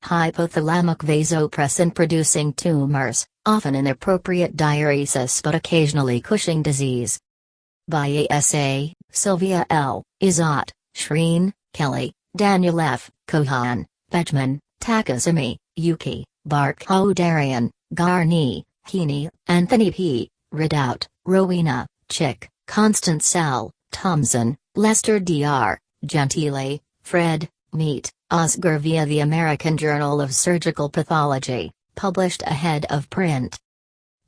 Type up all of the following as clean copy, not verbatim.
Hypothalamic vasopressin-producing tumors, often inappropriate diuresis but occasionally Cushing disease. By ASA, Sylvia L., Izot, Shreen, Kelly, Daniel F., Kohan, Bechman, Takasumi, Yuki, Barkhodarian, Garni, Heaney, Anthony P., Ridout, Rowena, Chick, Constance L., Thompson, Lester Dr., Gentile, Fred, Meet, Oscar via the American Journal of Surgical Pathology, published ahead of print.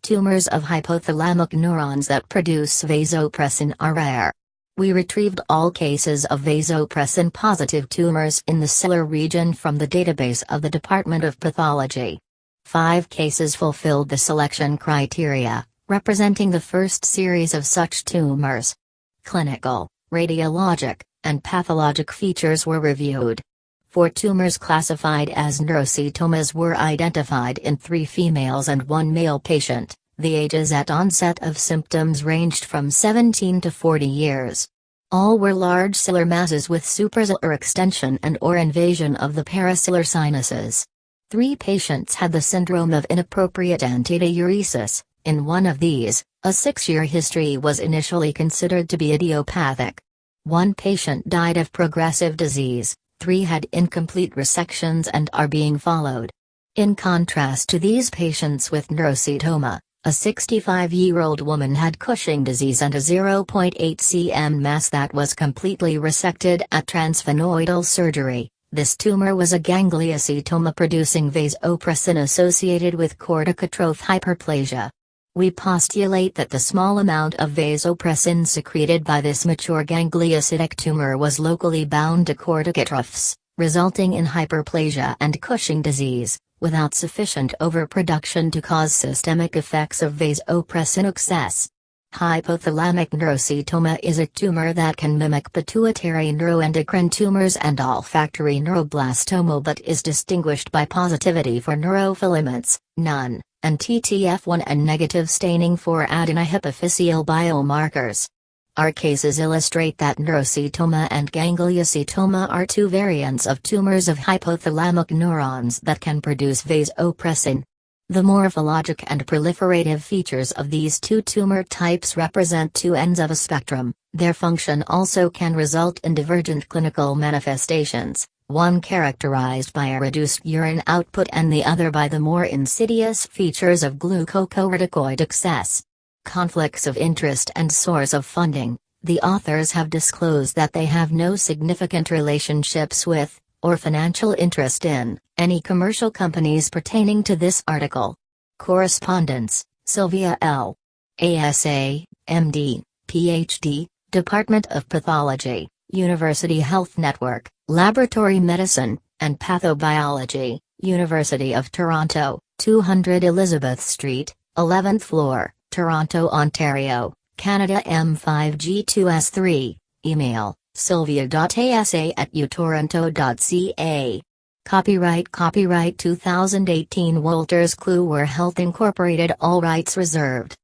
Tumors of hypothalamic neurons that produce vasopressin are rare. We retrieved all cases of vasopressin-positive tumors in the cellular region from the database of the Department of Pathology. 5 cases fulfilled the selection criteria, representing the first series of such tumors. Clinical, radiologic, and pathologic features were reviewed. 4 tumors classified as neurocytomas were identified in 3 females and 1 male patient. The ages at onset of symptoms ranged from 17 to 40 years. All were large ciliar masses with supraciliar extension and/or invasion of the paraciliar sinuses. 3 patients had the syndrome of inappropriate antidiuresis. In one of these, a 6-year history was initially considered to be idiopathic. 1 patient died of progressive disease, 3 had incomplete resections and are being followed. In contrast to these patients with neurocytoma, a 65-year-old woman had Cushing disease and a 0.8 cm mass that was completely resected at transsphenoidal surgery. This tumor was a gangliocytoma producing vasopressin associated with corticotroph hyperplasia. We postulate that the small amount of vasopressin secreted by this mature gangliocytic tumor was locally bound to corticotrophs, resulting in hyperplasia and Cushing disease, without sufficient overproduction to cause systemic effects of vasopressin excess. Hypothalamic neurocytoma is a tumor that can mimic pituitary neuroendocrine tumors and olfactory neuroblastoma but is distinguished by positivity for neurofilaments, none, and TTF1 and negative staining for adenohypophyseal biomarkers. Our cases illustrate that neurocytoma and gangliocytoma are 2 variants of tumors of hypothalamic neurons that can produce vasopressin. The morphologic and proliferative features of these 2 tumor types represent 2 ends of a spectrum. Their function also can result in divergent clinical manifestations, one characterized by a reduced urine output and the other by the more insidious features of glucocorticoid excess. Conflicts of interest and source of funding. The authors have disclosed that they have no significant relationships with, or financial interest in, any commercial companies pertaining to this article. Correspondence: Sylvia L. ASA, MD, PhD, Department of Pathology, University Health Network, Laboratory Medicine, and Pathobiology, University of Toronto, 200 Elizabeth Street, 11th floor, Toronto, Ontario, Canada M5G2S3, email, sylvia.asa@utoronto.ca. Copyright 2018 Wolters Kluwer Health Incorporated, all rights reserved.